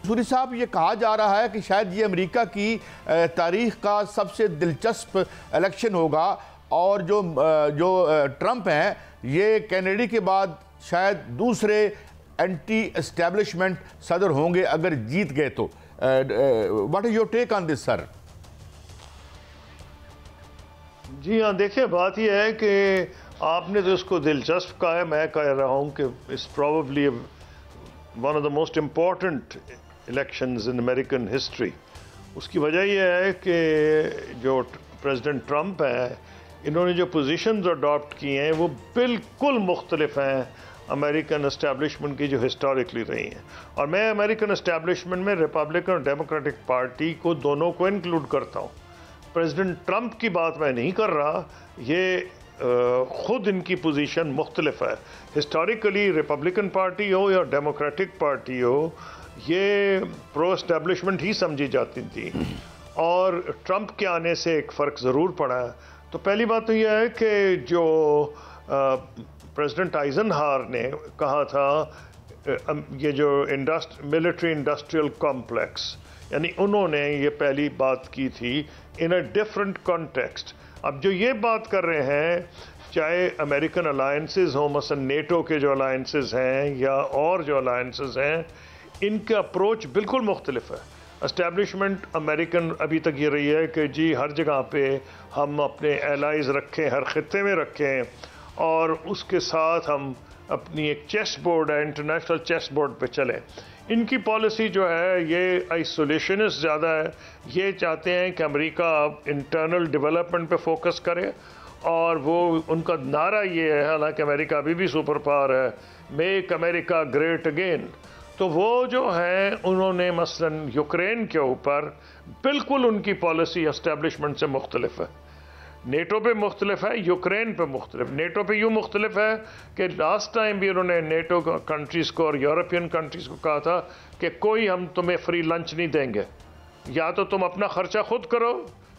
Sorry صاحب، یہ کہا جا رہا ہے کہ شاید یہ امریکہ کی تاریخ کا سب سے دلچسپ الیکشن ہوگا، اور جو ٹرمپ ہیں یہ کینیڈی کے بعد شاید دوسرے اینٹی اسٹیبلشمنٹ صدر ہوں گے اگر جیت گئے تو۔ واٹ از یور ٹیک آن دس سر؟ جی ہاں، دیکھیں بات یہ ہے کہ آپ نے تو اس کو دلچسپ کہا ہے، میں کہہ رہا ہوں کہ it's probably one of the most important elections in American history۔ اس کی وجہ یہ ہے کہ جو پریزیڈنٹ ٹرمپ ہیں انہوں نے جو پوزیشنز اڈاپٹ کی ہیں وہ بالکل مختلف ہیں امریکن اسٹیبلشمنٹ کی جو ہسٹوریکلی رہی ہیں، اور میں امریکن اسٹیبلشمنٹ میں ریپبلکن اور ڈیموکریٹک پارٹی کو دونوں کو انکلوڈ کرتا ہوں۔ پریزیڈنٹ ٹرمپ کی بات میں نہیں کر رہا، یہ خود ان کی پوزیشن مختلف ہے۔ ہسٹوریکلی ریپبلکن پارٹی ہو یا ڈیموکریٹک پارٹی ہو، یہ پرو اسٹیبلشمنٹ ہی سمجھی جاتی تھی، اور ٹرمپ کے آنے سے ایک فرق ضرور پڑا ہے۔ تو پہلی بات تو یہ ہے کہ جو پریزیڈنٹ آئزن ہاور نے کہا تھا یہ جو ملٹری انڈسٹریل کمپلیکس، یعنی انہوں نے یہ پہلی بات کی تھی ان اے ڈفرنٹ کانٹیکسٹ۔ اب جو یہ بات کر رہے ہیں، چاہے امریکن الائنسز ہوں، مثلا نیٹو کے جو الائنسز ہیں یا اور جو الائنسز ہیں، ان کا اپروچ بالکل مختلف ہے۔ اسٹیبلشمنٹ امریکن ابھی تک یہ رہی ہے کہ جی ہر جگہ پہ ہم اپنے ایلائز رکھیں، ہر خطے میں رکھیں، اور اس کے ساتھ ہم اپنی ایک چیس بورڈ ہے، انٹرنیشنل چیس بورڈ پہ چلیں۔ ان کی پالیسی جو ہے یہ آئسولیشنسٹ زیادہ ہے، یہ چاہتے ہیں کہ امریکہ انٹرنل ڈیولپمنٹ پہ فوکس کرے، اور وہ ان کا نعرہ یہ ہے، حالانکہ امریکہ ابھی بھی سپر پاور ہے، میک امریکہ گریٹ اگین۔ تو وہ جو ہیں انہوں نے مثلا یوکرین کے اوپر بالکل ان کی پالیسی اسٹیبلشمنٹ سے مختلف ہے۔ نیٹو پہ مختلف ہے، یوکرین پہ مختلف۔ نیٹو پہ یوں مختلف ہے کہ لاسٹ ٹائم بھی انہوں نے نیٹو کنٹریز کو اور یورپین کنٹریز کو کہا تھا کہ کوئی ہم تمہیں فری لنچ نہیں دیں گے، یا تو تم اپنا خرچہ خود کرو،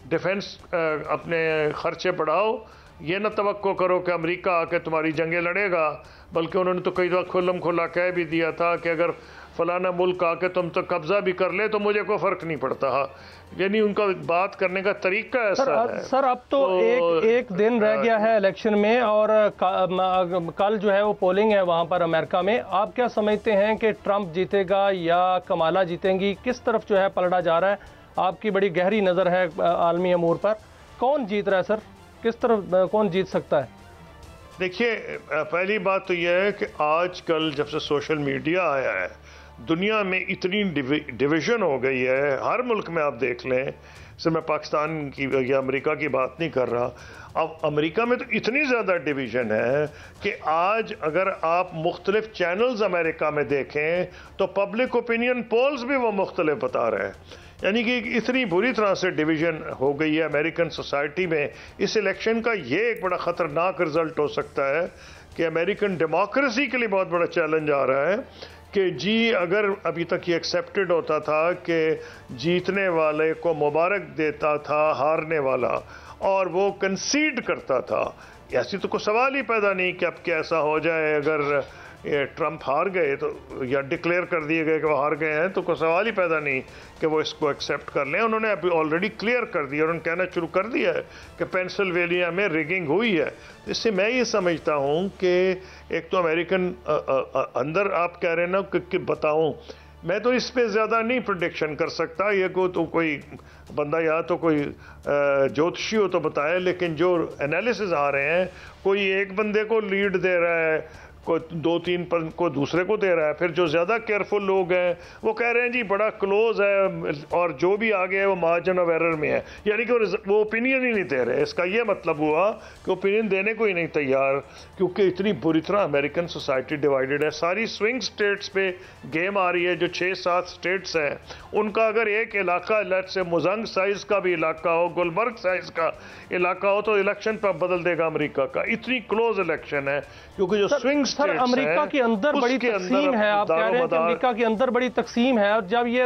ڈیفنس اپنے خرچے بڑھاؤ، یہ نہ توقع کرو کہ امریکہ آ کے تمہاری جنگیں لڑے گا۔ بلکہ انہوں نے تو کئی دفعہ کھلم کھلا کہہ بھی دیا تھا کہ اگر فلانا ملک آ کے تم تو قبضہ بھی کر لے تو مجھے کوئی فرق نہیں پڑتا۔ یعنی ان کا بات کرنے کا طریقہ ایسا ہے۔ سر اب تو ایک دن رہ گیا ہے الیکشن میں، اور کل جو ہے وہ پولنگ ہے وہاں پر امریکہ میں۔ آپ کیا سمجھتے ہیں کہ ٹرمپ جیتے گا یا کمالا جیتیں گی؟ کس طرف جو ہے پلڑا جا رہا ہے؟ آپ کی بڑی گہری نظر ہے عالمی امور پر، کون جیت رہا ہے سر؟ کس طرف کون جیت سکتا ہے؟ دیکھیے، پہلی بات تو یہ ہے کہ آج کل جب سے سوشل میڈیا آیا ہے دنیا میں اتنی ڈویژن ہو گئی ہے، ہر ملک میں آپ دیکھ لیں، صرف میں پاکستان کی یا امریکہ کی بات نہیں کر رہا، اب امریکہ میں تو اتنی زیادہ ڈویژن ہے کہ آج اگر آپ مختلف چینلز امریکہ میں دیکھیں تو پبلک اوپینین پولز بھی وہ مختلف بتا رہے ہیں۔ یعنی کہ اتنی بری طرح سے ڈویژن ہو گئی ہے امریکن سوسائٹی میں۔ اس الیکشن کا یہ ایک بڑا خطرناک رزلٹ ہو سکتا ہے کہ امریکن ڈیموکریسی کے لیے بہت بڑا چیلنج آ رہا ہے کہ جی اگر ابھی تک یہ ایکسیپٹڈ ہوتا تھا کہ جیتنے والے کو مبارک دیتا تھا ہارنے والا، اور وہ کنسیڈ کرتا تھا، ایسی تو کوئی سوال ہی پیدا نہیں کہ اب کیسا ہو جائے اگر ٹرمپ ہار گئے تو، یا ڈکلیئر کر دیے گئے کہ وہ ہار گئے ہیں، تو کوئی سوال ہی پیدا نہیں کہ وہ اس کو ایکسیپٹ کر لیں۔ انہوں نے ابھی آلریڈی کلیئر کر دیا، اور انہوں نے کہنا شروع کر دیا ہے کہ پینسلوینیا میں ریگنگ ہوئی ہے۔ اس سے میں یہ سمجھتا ہوں کہ ایک تو امریکن اندر آپ کہہ رہے ہیں نا کہ بتاؤں، میں تو اس پہ زیادہ نہیں پریڈکشن کر سکتا، یہ کوئی بندہ یا تو کوئی جوتشی ہو تو بتائے، لیکن جو انالیسز آ رہے ہیں کوئی ایک بندے کو لیڈ دے رہا ہے، کوئی 2-3 کو دوسرے کو دے رہا ہے، پھر جو زیادہ کیئرفل لوگ ہیں وہ کہہ رہے ہیں جی بڑا کلوز ہے، اور جو بھی آگے ہے وہ مارجن آف ایرر میں ہے، یعنی کہ وہ اوپینین ہی نہیں دے رہے۔ اس کا یہ مطلب ہوا کہ اوپینین دینے کو ہی نہیں تیار، کیونکہ اتنی بری طرح امریکن سوسائٹی ڈیوائیڈڈ ہے۔ ساری سوئنگ سٹیٹس پہ گیم آ رہی ہے، جو 6-7 سٹیٹس ہیں ان کا اگر ایک علاقہ لیٹ سے مزنگ سائز کا بھی علاقہ ہو، گلبرگ سائز کا علاقہ ہو، تو الیکشن پہ بدل دے گا امریکہ کا۔ اتنی کلوز الیکشن ہے، کیونکہ جو سوئنگ سر امریکہ کے اندر بڑی تقسیم ہے، آپ کہہ رہے ہیں کہ امریکہ کے اندر بڑی تقسیم ہے، اور جب یہ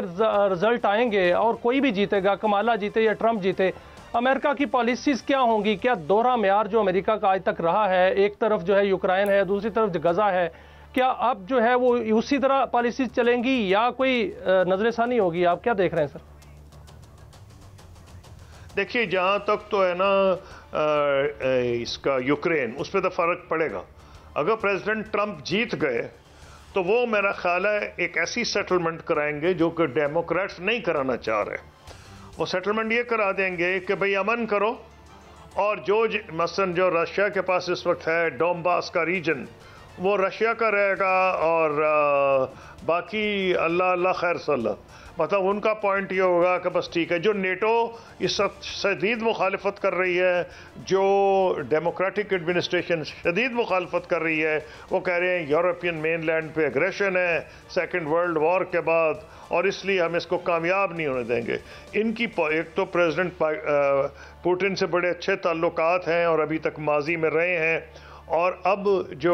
رزلٹ آئیں گے اور کوئی بھی جیتے گا، کمالا جیتے یا ٹرمپ جیتے، امریکہ کی پالیسیز کیا ہوں گی؟ کیا دوہرا معیار جو امریکہ کا آج تک رہا ہے، ایک طرف جو ہے یوکرائن ہے، دوسری طرف غزہ ہے، کیا اب جو ہے وہ اسی طرح پالیسی چلیں گی یا کوئی نظر ثانی ہوگی؟ آپ کیا دیکھ رہے ہیں سر؟ دیکھیے جہاں تک تو ہے نا اس کا یوکرین، اس پہ تو فرق پڑے گا. اگر پریزیڈنٹ ٹرمپ جیت گئے تو وہ میرا خیال ہے ایک ایسی سیٹلمنٹ کرائیں گے جو کہ ڈیموکریٹس نہیں کرانا چاہ رہے. وہ سیٹلمنٹ یہ کرا دیں گے کہ بھئی امن کرو، اور مثلا جو رشیا کے پاس اس وقت ہے ڈونباس کا ریجن، وہ رشیا کا رہے گا، اور باقی اللہ خیر صلی اللہ. مطلب ان کا پوائنٹ یہ ہوگا کہ بس ٹھیک ہے. جو نیٹو اس وقت شدید مخالفت کر رہی ہے، جو ڈیموکریٹک ایڈمنسٹریشن شدید مخالفت کر رہی ہے، وہ کہہ رہے ہیں یورپین مین لینڈ پہ اگریشن ہے سیکنڈ ورلڈ وار کے بعد، اور اس لیے ہم اس کو کامیاب نہیں ہونے دیں گے. ان کی ایک تو پریزیڈنٹ پوٹن سے بڑے اچھے تعلقات ہیں اور ابھی تک ماضی میں رہے ہیں، اور اب جو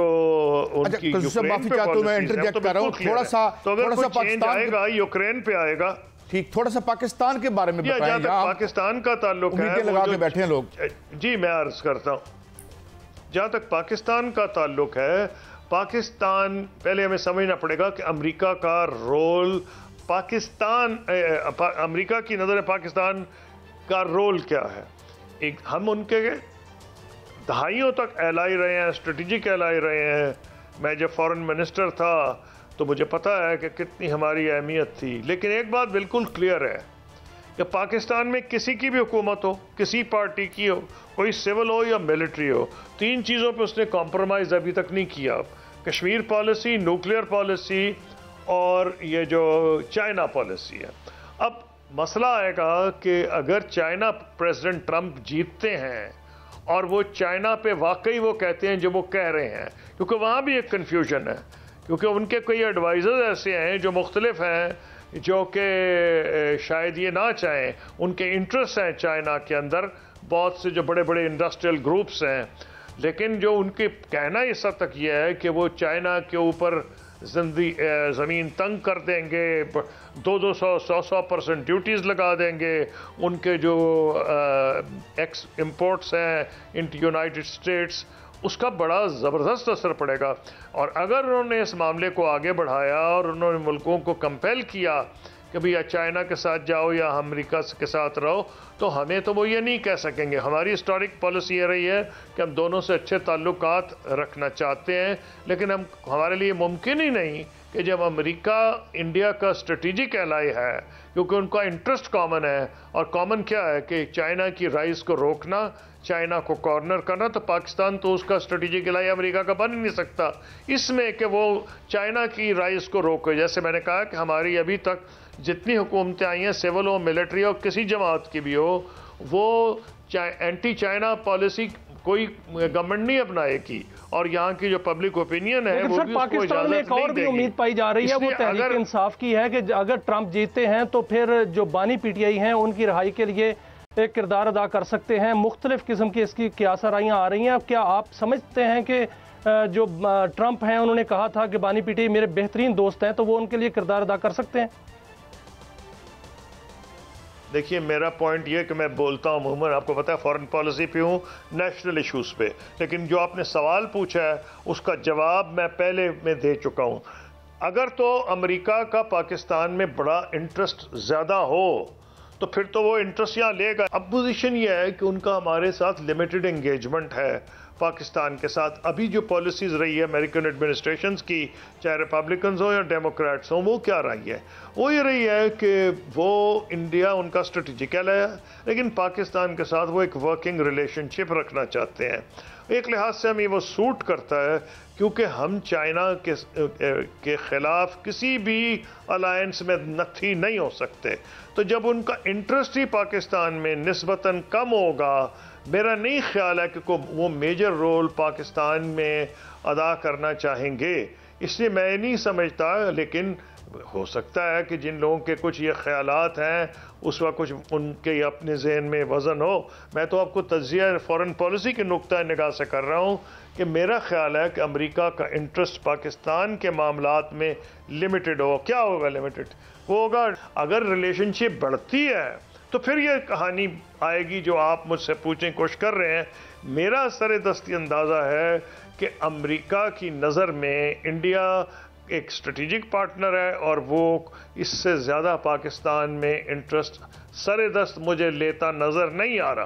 ان کی یوکرین پہ پالیسیز ہیں تو بالکل کلیئر ہے. تو اگر کوئی چینج آئے گا یوکرین پہ آئے گا. ٹھیک، تھوڑا سا پاکستان کے بارے میں بتائیں. جہاں تک پاکستان کا تعلق ہے، لگا کے بیٹھے ہیں لوگ. جی میں عرض کرتا ہوں، جہاں تک پاکستان کا تعلق ہے، پاکستان پہلے ہمیں سمجھنا پڑے گا کہ امریکہ کا رول امریکہ کی نظر پاکستان کا رول کیا ہے. ہم ان کے دہائیوں تک ایلائی رہے ہیں، اسٹریٹجک ایلائی رہے ہیں. میں جب فارن منسٹر تھا تو مجھے پتا ہے کہ کتنی ہماری اہمیت تھی. لیکن ایک بات بالکل کلیئر ہے کہ پاکستان میں کسی کی بھی حکومت ہو، کسی پارٹی کی ہو، کوئی سول ہو یا ملٹری ہو، 3 چیزوں پہ اس نے کمپرومائز ابھی تک نہیں کیا: کشمیر پالیسی، نیوکلیئر پالیسی، اور یہ جو چائنا پالیسی ہے. اب مسئلہ آئے گا کہ اگر چائنا پریزیڈنٹ ٹرمپ جیتتے ہیں اور وہ چائنا پہ واقعی وہ کہتے ہیں جو وہ کہہ رہے ہیں، کیونکہ وہاں بھی ایک کنفیوژن ہے، کیونکہ ان کے کئی ایڈوائزرز ایسے ہیں جو مختلف ہیں، جو کہ شاید یہ نہ چاہیں. ان کے انٹرسٹ ہیں چائنا کے اندر، بہت سے جو بڑے بڑے انڈسٹریل گروپس ہیں، لیکن جو ان کے کہنا اس حد تک یہ ہے کہ وہ چائنا کے اوپر زمین تنگ کر دیں گے، 200-100% ڈیوٹیز لگا دیں گے. ان کے جو امپورٹس ہیں انٹو یونائٹڈ اسٹیٹس، اس کا بڑا زبردست اثر پڑے گا. اور اگر انہوں نے اس معاملے کو آگے بڑھایا اور انہوں نے ملکوں کو کمپیل کیا کہ بھئی یا چائنا کے ساتھ جاؤ یا امریکہ کے ساتھ رہو، تو ہمیں تو وہ یہ نہیں کہہ سکیں گے. ہماری ہسٹورک پالیسی یہ رہی ہے کہ ہم دونوں سے اچھے تعلقات رکھنا چاہتے ہیں، لیکن ہمارے لیے ممکن ہی نہیں کہ جب امریکہ انڈیا کا اسٹریٹجک ایلائی ہے، کیونکہ ان کا انٹرسٹ کامن ہے، اور کامن کیا ہے کہ چائنا کی رائز کو روکنا، چائنا کو کارنر کرنا، تو پاکستان تو اس کا اسٹریٹجک ایلائی امریکہ کا بن ہی نہیں سکتا اس میں کہ وہ چائنا کی رائز کو روکے. جیسے میں نے کہا کہ ہماری ابھی تک جتنی حکومتیں آئی ہیں، سول ہو، ملٹری ہو، کسی جماعت کی بھی ہو، وہ اینٹی چائنا پالیسی کوئی گورنمنٹ نہیں اپنائے کی، اور یہاں کی جو پبلک اوپینین ہے وہ بھی اس کو اجازت نہیں دے گی. پاکستان میں ایک اور بھی امید پائی جا رہی ہے، وہ تحریک انصاف کی ہے کہ اگر ٹرمپ جیتے ہیں تو پھر جو بانی پی ٹی آئی ہیں ان کی رہائی کے لیے ایک کردار ادا کر سکتے ہیں. مختلف قسم کی اس کی قیاسرائیاں آ رہی ہیں. کیا آپ سمجھتے ہیں کہ جو ٹرمپ ہیں انہوں نے کہا تھا کہ بانی پی ٹی آئی میرے بہترین دوست ہیں، تو وہ ان کے لیے کردار ادا کر سکتے ہیں؟ دیکھیے میرا پوائنٹ یہ کہ میں بولتا ہوں عموماً، آپ کو پتا ہے فارن پالیسی پہ ہوں، نیشنل ایشوز پہ، لیکن جو آپ نے سوال پوچھا ہے اس کا جواب میں پہلے میں دے چکا ہوں. اگر تو امریکہ کا پاکستان میں بڑا انٹرسٹ زیادہ ہو تو پھر تو وہ انٹرسٹ یہاں لے گا. اب پوزیشن یہ ہے کہ ان کا ہمارے ساتھ لمیٹڈ انگیجمنٹ ہے پاکستان کے ساتھ. ابھی جو پالیسیز رہی ہے امریکن ایڈمنسٹریشنز کی، چاہے ریپبلکنز ہوں یا ڈیموکریٹس ہوں، وہ کیا رہی ہے؟ وہ یہ رہی ہے کہ وہ انڈیا ان کا اسٹریٹجک ایلائی ہے، لیکن پاکستان کے ساتھ وہ ایک ورکنگ ریلیشن شپ رکھنا چاہتے ہیں. ایک لحاظ سے ہمیں وہ سوٹ کرتا ہے کیونکہ ہم چائنا کے خلاف کسی بھی الائنس میں نتھی نہیں ہو سکتے. تو جب ان کا انٹرسٹ ہی پاکستان میں نسبتاً کم ہوگا، میرا نہیں خیال ہے کہ وہ میجر رول پاکستان میں ادا کرنا چاہیں گے. اس لیے میں نہیں سمجھتا، لیکن ہو سکتا ہے کہ جن لوگوں کے کچھ یہ خیالات ہیں اس وقت کچھ ان کے اپنے ذہن میں وزن ہو. میں تو آپ کو تجزیہ فارن پالیسی کے نقطہ نگاہ سے کر رہا ہوں کہ میرا خیال ہے کہ امریکہ کا انٹرسٹ پاکستان کے معاملات میں لمیٹڈ ہو. کیا ہوگا لمیٹڈ؟ وہ ہوگا اگر ریلیشن شپ بڑھتی ہے تو پھر یہ کہانی آئے گی جو آپ مجھ سے پوچھیں کوشش کر رہے ہیں. میرا سر دستی اندازہ ہے کہ امریکہ کی نظر میں انڈیا ایک اسٹریٹجک پارٹنر ہے اور وہ اس سے زیادہ پاکستان میں انٹرسٹ سر دست مجھے لیتا نظر نہیں آ رہا.